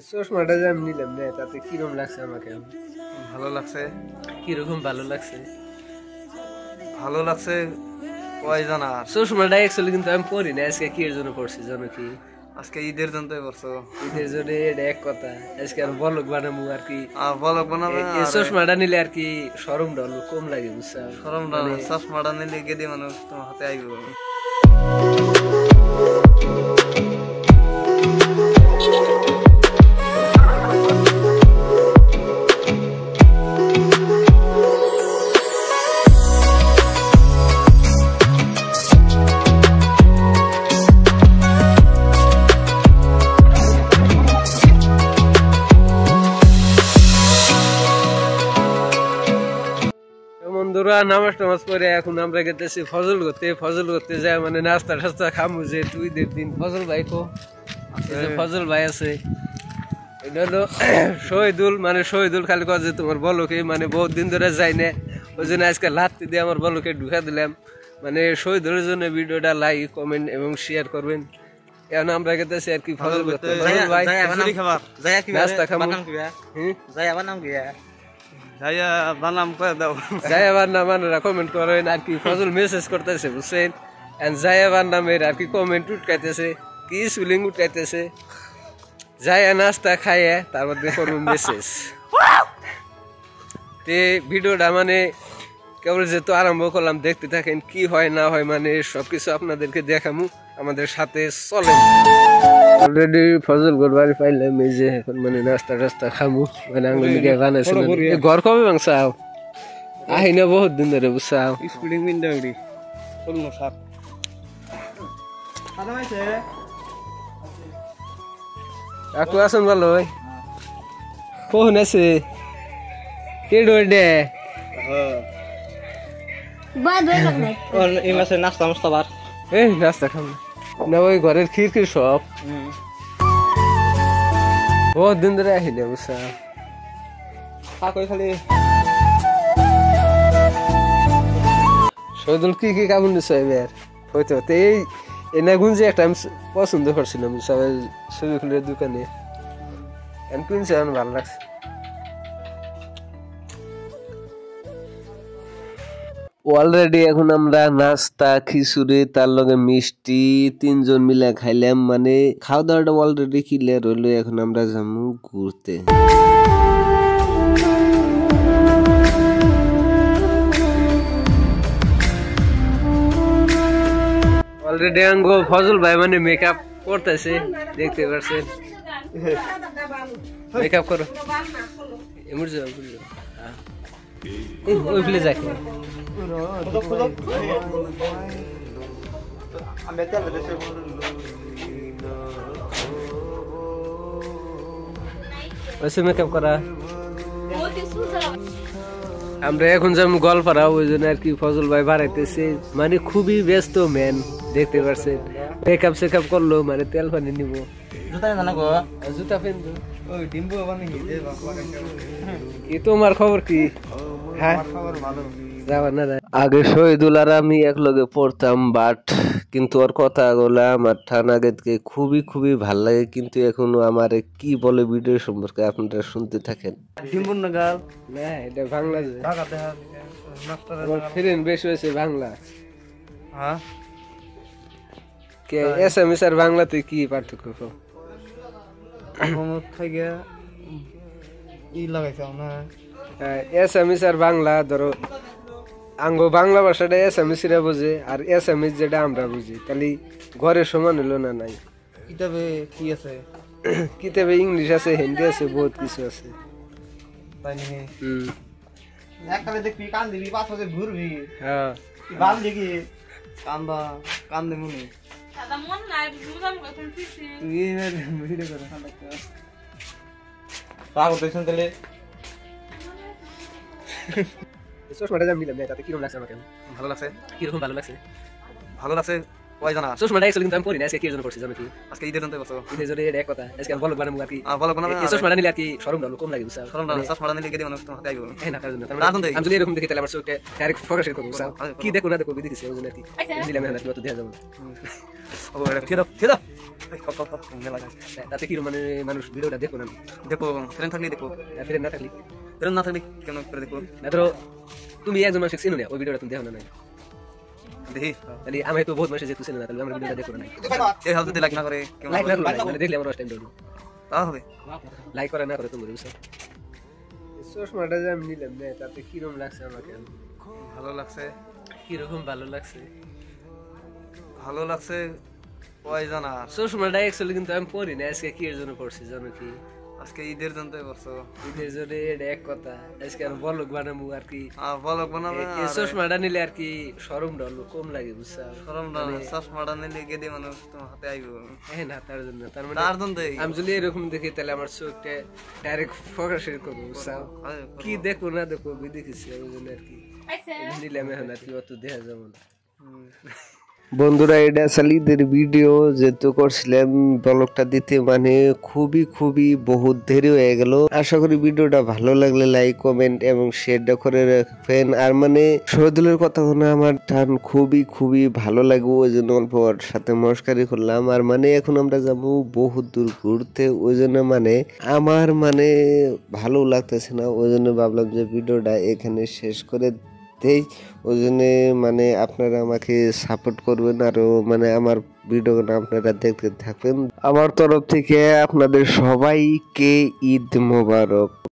চশমাটা যে আমি নিলাম না, তাতে কিরকম লাগছে আমাকে? ভালো লাগছে। কিরকম ভালো লাগছে? ভালো লাগছে কয় জানা। চশমাটা অ্যাকচুয়ালি কিন্তু আমি পরি না, আজকে কি এর জন্য পড়ছি জানো কি? আজকে ঈদের জন্য করছো। ঈদের জন্য এটা এক কথা, আজকে আর বলক বানাবো আর কি। বলক বানাবে। এই চশমাটা নিলে আর কি শরমটা অল্প কম লাগে, বুঝছো? শরমটা চশমাটা নিলে গেদি মানুষ তোমার হাতে আইব। বন্ধুরা নামাজ টামাজ পরে এখন আমরা গেতেছি ফজল করতে যায়, মানে নাস্তা টাস্তা খামু। যে তুই দিন ফজল ভাই কো, ফজল ভাই আছে। এটা হলো শহীদুল, মানে শহীদুল খালি কাজে তোমার বলকে, মানে বহুত দিন ধরে যাই না, ওই জন্য আজকে লাত্তি দিয়ে আমার বলকে ঢুকা দিলাম। মানে শহীদুলের জন্য ভিডিওটা লাইক কমেন্ট এবং শেয়ার করবেন। এখন আমরা গেতেছি আর কি ফজল করতে। নাস্তা খামু। কমেন্ট করেন আর কি। ফজল মেসেজ করতেছে বুঝছেন, জায়াবার নামের আর কি কমেন্ট উঠকাইতেছে, কি সুলিং উঠকাইতেছে। জায়া নাস্তা খাইয়া তার মধ্যে করবো মেসেজ। তে ভিডিওটা মানে কেবল যেহেতু আরম্ভ করলাম, দেখতে থাকেন কি হয় না হয়, মানে সবকিছু আপনাদেরকে দেখামু, আমাদের সাথে চলেন। অলরেডি ফজল বাড়ি পাইলাম, এই যে এখন মানে নাস্তা টাস্তা খামু, মানে আঙুলি দিয়ে বানাইছিল। ঘর কবে ভাঙছাও? আহি না বহুত দিন ধরে, বুঝছাও? কাকু আসুন ভালো ভাই, কখন আছে? কে ডোডে নাস্তা খাম না, ওই ঘরের খিড়কি সব বহুত দিন ধরে আহিলে, বুঝছা? শহীদুল কি কি কামড় নিছ এবার? হইতে হতে এই এনে গুঞ্জে একটা আমি পছন্দ করছিলাম ছবি খুলের দোকানে, কিনছে, ভালো লাগছে। অলরেডি এখন আমরা নাস্তা খিচুড়ি তার লগে মিষ্টি তিনজন মিলে খাইলাম, মানে খাওয়া দাওয়াটা অলরেডি ক্লিয়ার হইলো। এখন আমরা যাবো ঘুরতে। অলরেডি আঙ্গো ফজল ভাই মানে মেকআপ করতেছে, দেখতে পাচ্ছেন। মেকআপ করো, এমন যাও ওই প্লে যাই মেকআপ করা। আমরা এখন যেমন গল্পারা, ওই জন্য আর কি ফজল ভাই বাড়াইতেছে, মানে খুবই ব্যস্ত ম্যান, দেখতে পাচ্ছেন। মেকআপ সেকআপ করলো, মানে তেল পানি নিব, জুতা পেনবো। কি তোমার খবর কি? হ্যাঁ আগে শহীদুল আর আমি এক লগে পড়তাম, বাট কিন্তু ওর কথাগুলা আমার ঠানাগেদকে খুবই খুবই ভাল লাগে, কিন্তু এখনো আমার কি বলে ভিডিও সম্পর্কে আপনারা শুনতে থাকেন। না এটা বাংলা, ফ্রেন্ড বেশি হয়েছে বাংলা। কে এসএমএস আর বাংলাতে কি পার্থক্য? এসএমএস আর বাংলা, ধরো আঙ্গ বাংলা ভাষাটা এসএমএসরা বোঝে, আর এসএমএস যেটা আমরা বুঝি, তাহলে ঘরে সমান হলো না? নাই, কিতাবে কি আছে? কিতাবে ইংলিশ আছে, হিন্দি আছে, বহুত কিছু আছে। চশমাটা আমি নিলাম না, তাতে কিরকম লাগছে আমাকে? ভালো লাগছে। কিরকম ভালো লাগছে? ভালো লাগছে কয় জানা। চশমাটা অ্যাকচুয়ালি কিন্তু আমি পরি না, আজকে কি জন্য করছি জানো কি? আজকে ঈদের জন্য করছো। ঈদের জন্য এটা এক কথা, আজকে আমি বলক বানাবো আর কি। বলক বানাবে। এই চশমাটা নিলে আর কি শরমটা কম লাগে, বুঝছো? চশমাটা নিলে গেদি মানুষ তোমার হাতে আইব। হ্যাঁ না, কার জন্য? আমি যদি এরকম দেখি তাহলে আমার চোখে ডাইরেক্ট ফোকাস করব, বুঝছো? কি দেখো না দেখো বিধি দিছে, ওই জন্য আর কি নিলাম না, তো দেয়া যাবে না। ও এটা ঠিক আছে। মেলা তাতে কি মানে মানুষ ভিডিওটা দেখো না দেখো ফ্রেন্ড থাকলে দেখো ফিরে না থাকলে ফ্রেন্ড না থাকলে কেন করে দেখো না ধরো তুমি একজন মানুষ চিনো না ওই ভিডিওটা তুমি দেখো না নাই দেখি তাহলে আমি তো বহুত মানুষ যেহেতু চিনো না তাহলে আমার ভিডিওটা দেখো না এই হাল যদি লাইক না করে কেমন লাইক না করলে মানে দেখলে আমার টাইম দেবো তা হবে লাইক করে না করে তুমি বুঝছো চশমাটা যে আমি নিলাম না তাতে কিরকম লাগছে আমাকে ভালো লাগছে কিরকম ভালো লাগছে ভালো লাগছে কয় জানা চশমাটা অ্যাকচুয়ালি কিন্তু আমি পড়ি না আজকে কি এর জন্য পড়ছি জানো কি আজকে ঈদের জন্য করছো ঈদের জন্য এটা এক কথা আজকে আর বলক বানাবো আর কি বলক বানাবে এই চশমাটা নিলে আর কি শরমটা হলো কম লাগে বুঝছো শরম না চশমাটা নিলে গেদে মানুষ তোমার হাতে আইবো হ্যাঁ না তার জন্য তার মানে তার জন্য আমি যদি এরকম দেখি তাহলে আমার চোখটা ডাইরেক্ট ফোকাসের করবো বুঝছো কি দেখো না দেখো আমি দেখেছি ওই জন্য আর কি নিলাম এখন আর কি অত দেখা যাবো না বন্ধুরা এটা আসলে ঈদের ভিডিও যেহেতু করছিলাম ব্লগটা দিতে মানে খুবই বহুত দেরি হয়ে গেল আশা করি ভিডিওটা ভালো লাগলে লাইক কমেন্ট এবং শেয়ারটা করে রাখবেন আর মানে শহীদুলের কথা শুনে আমার টান খুবই ভালো লাগবে ওই জন্য অল্প সাথে মস্কারি করলাম আর মানে এখন আমরা যাবো বহুত দূর ঘুরতে ওই জন্য মানে আমার মানে ভালো লাগতেছে না ওই জন্য ভাবলাম যে ভিডিওটা এখানে শেষ করে দেই ওই জন্য মানে আপনারা আমাকে সাপোর্ট করবেন আর মানে আমার ভিডিওটা আপনারা দেখতে থাকবেন আমার তরফ থেকে আপনাদের সবাইকে ঈদ মোবারক।